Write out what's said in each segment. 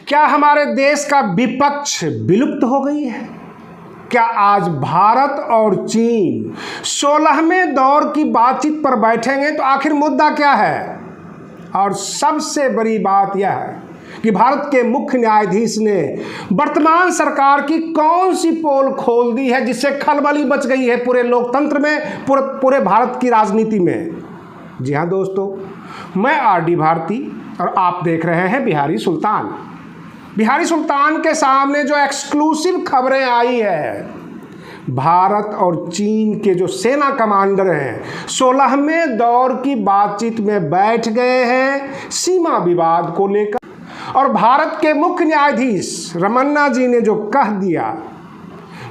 क्या हमारे देश का विपक्ष विलुप्त हो गई है? क्या आज भारत और चीन 16वें दौर की बातचीत पर बैठेंगे तो आखिर मुद्दा क्या है? और सबसे बड़ी बात यह है कि भारत के मुख्य न्यायाधीश ने वर्तमान सरकार की कौन सी पोल खोल दी है जिससे खलबली मच गई है पूरे लोकतंत्र में, पूरे भारत की राजनीति में। जी हाँ दोस्तों, मैं आर.डी. भारती और आप देख रहे हैं बिहारी सुल्तान। बिहारी सुल्तान के सामने जो एक्सक्लूसिव खबरें आई है, भारत और चीन के जो सेना कमांडर हैं 16वें दौर की बातचीत में बैठ गए हैं सीमा विवाद को लेकर, और भारत के मुख्य न्यायाधीश रमन्ना जी ने जो कह दिया,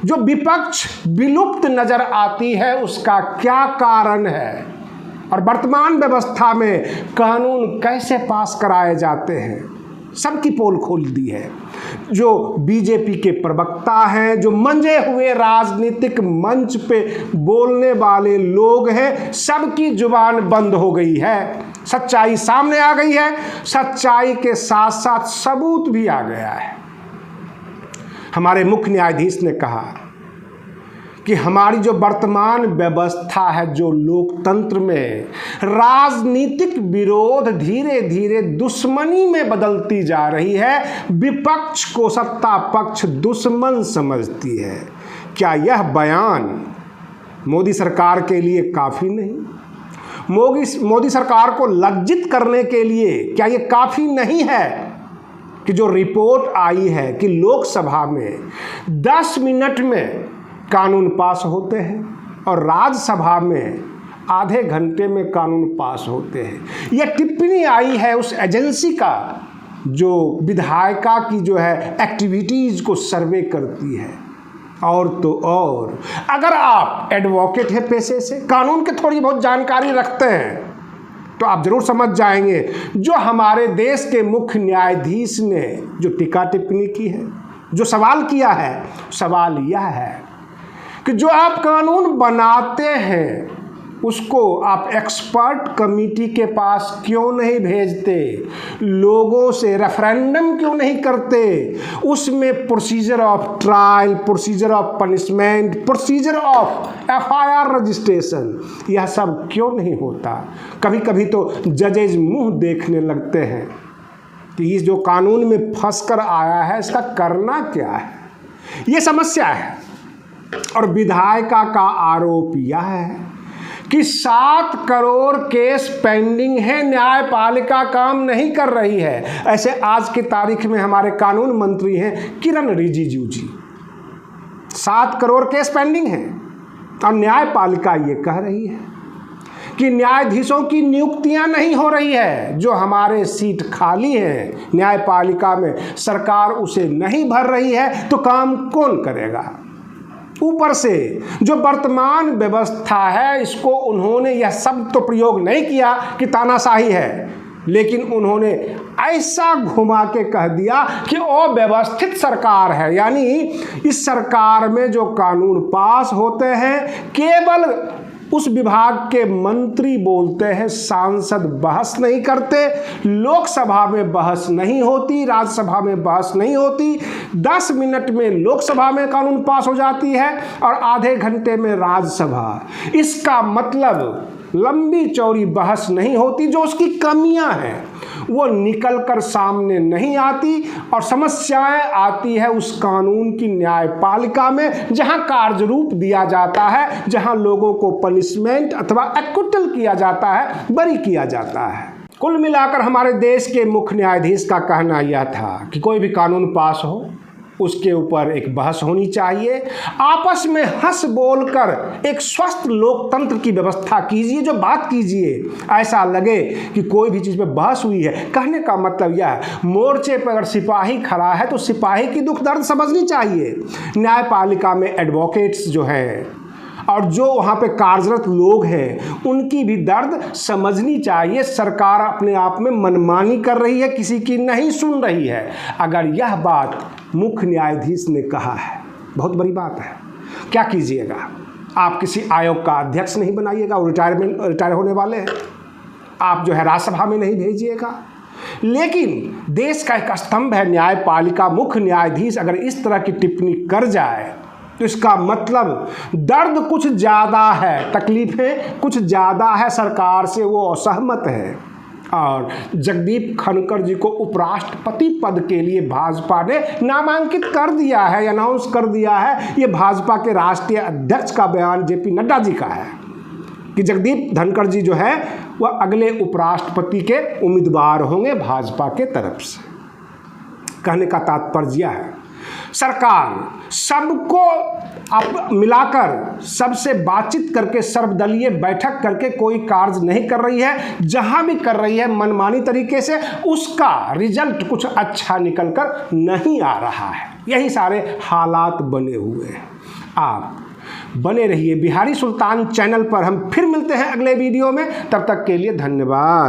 जो विपक्ष विलुप्त नजर आती है उसका क्या कारण है और वर्तमान व्यवस्था में कानून कैसे पास कराए जाते हैं, सबकी पोल खोल दी है। जो बीजेपी के प्रवक्ता हैं, जो मंजे हुए राजनीतिक मंच पे बोलने वाले लोग हैं, सबकी जुबान बंद हो गई है। सच्चाई सामने आ गई है, सच्चाई के साथ साथ सबूत भी आ गया है। हमारे मुख्य न्यायाधीश ने कहा कि हमारी जो वर्तमान व्यवस्था है, जो लोकतंत्र में राजनीतिक विरोध धीरे धीरे दुश्मनी में बदलती जा रही है, विपक्ष को सत्ता पक्ष दुश्मन समझती है। क्या यह बयान मोदी सरकार के लिए काफ़ी नहीं? मोदी सरकार को लज्जित करने के लिए क्या ये काफ़ी नहीं है कि जो रिपोर्ट आई है कि लोकसभा में 10 मिनट में कानून पास होते हैं और राज्यसभा में आधे घंटे में कानून पास होते हैं? यह टिप्पणी आई है उस एजेंसी का जो विधायिका की जो है एक्टिविटीज़ को सर्वे करती है। और तो और, अगर आप एडवोकेट हैं पेशे से, कानून की थोड़ी बहुत जानकारी रखते हैं, तो आप जरूर समझ जाएंगे जो हमारे देश के मुख्य न्यायाधीश ने जो टीका टिप्पणी की है, जो सवाल किया है, सवाल यह है कि जो आप कानून बनाते हैं उसको आप एक्सपर्ट कमेटी के पास क्यों नहीं भेजते? लोगों से रेफरेंडम क्यों नहीं करते? उसमें procedure of trial, procedure of punishment, procedure of FIR registration, यह सब क्यों नहीं होता? कभी कभी तो जजेज मुंह देखने लगते हैं कि इस जो कानून में फंस कर आया है इसका करना क्या है। ये समस्या है। और विधायिका का आरोप यह है कि 7 करोड़ केस पेंडिंग है, न्यायपालिका काम नहीं कर रही है। ऐसे आज की तारीख में हमारे कानून मंत्री हैं किरण रिजिजू जी। 7 करोड़ केस पेंडिंग हैं और न्यायपालिका ये कह रही है कि न्यायाधीशों की नियुक्तियां नहीं हो रही है। जो हमारे सीट खाली हैं न्यायपालिका में, सरकार उसे नहीं भर रही है, तो काम कौन करेगा? ऊपर से जो वर्तमान व्यवस्था है, इसको उन्होंने यह शब्द तो प्रयोग नहीं किया कि तानाशाही है, लेकिन उन्होंने ऐसा घुमा के कह दिया कि अव्यवस्थित सरकार है। यानी इस सरकार में जो कानून पास होते हैं केवल उस विभाग के मंत्री बोलते हैं, सांसद बहस नहीं करते, लोकसभा में बहस नहीं होती, राज्यसभा में बहस नहीं होती। 10 मिनट में लोकसभा में कानून पास हो जाती है और आधे घंटे में राज्यसभा। इसका मतलब लंबी चौड़ी बहस नहीं होती, जो उसकी कमियां हैं वो निकल कर सामने नहीं आती और समस्याएं आती है उस कानून की न्यायपालिका में, जहां कार्यरूप दिया जाता है, जहां लोगों को पनिशमेंट अथवा एक्विटल किया जाता है, बरी किया जाता है। कुल मिलाकर हमारे देश के मुख्य न्यायाधीश का कहना यह था कि कोई भी कानून पास हो उसके ऊपर एक बहस होनी चाहिए, आपस में हंस बोलकर एक स्वस्थ लोकतंत्र की व्यवस्था कीजिए, जो बात कीजिए ऐसा लगे कि कोई भी चीज़ पे बहस हुई है। कहने का मतलब यह है, मोर्चे पर अगर सिपाही खड़ा है तो सिपाही की दुख दर्द समझनी चाहिए। न्यायपालिका में एडवोकेट्स जो हैं और जो वहाँ पे कार्यरत लोग हैं उनकी भी दर्द समझनी चाहिए। सरकार अपने आप में मनमानी कर रही है, किसी की नहीं सुन रही है। अगर यह बात मुख्य न्यायाधीश ने कहा है, बहुत बड़ी बात है। क्या कीजिएगा? आप किसी आयोग का अध्यक्ष नहीं बनाइएगा, वो रिटायर होने वाले हैं। आप जो है राज्यसभा में नहीं भेजिएगा। लेकिन देश का एक स्तंभ है न्यायपालिका, मुख्य न्यायाधीश अगर इस तरह की टिप्पणी कर जाए तो इसका मतलब दर्द कुछ ज़्यादा है, तकलीफें कुछ ज़्यादा है, सरकार से वो असहमत है। और जगदीप धनखड़ जी को उपराष्ट्रपति पद के लिए भाजपा ने नामांकित कर दिया है, अनाउंस कर दिया है। ये भाजपा के राष्ट्रीय अध्यक्ष का बयान जेपी नड्डा जी का है कि जगदीप धनखड़ जी जो है वह अगले उपराष्ट्रपति के उम्मीदवार होंगे भाजपा के तरफ से। कहने का तात्पर्य है सरकार सबको अब मिलाकर सबसे बातचीत करके सर्वदलीय बैठक करके कोई कार्य नहीं कर रही है। जहां भी कर रही है मनमानी तरीके से, उसका रिजल्ट कुछ अच्छा निकलकर नहीं आ रहा है। यही सारे हालात बने हुए हैं। आप बने रहिए बिहारी सुल्तान चैनल पर। हम फिर मिलते हैं अगले वीडियो में, तब तक के लिए धन्यवाद।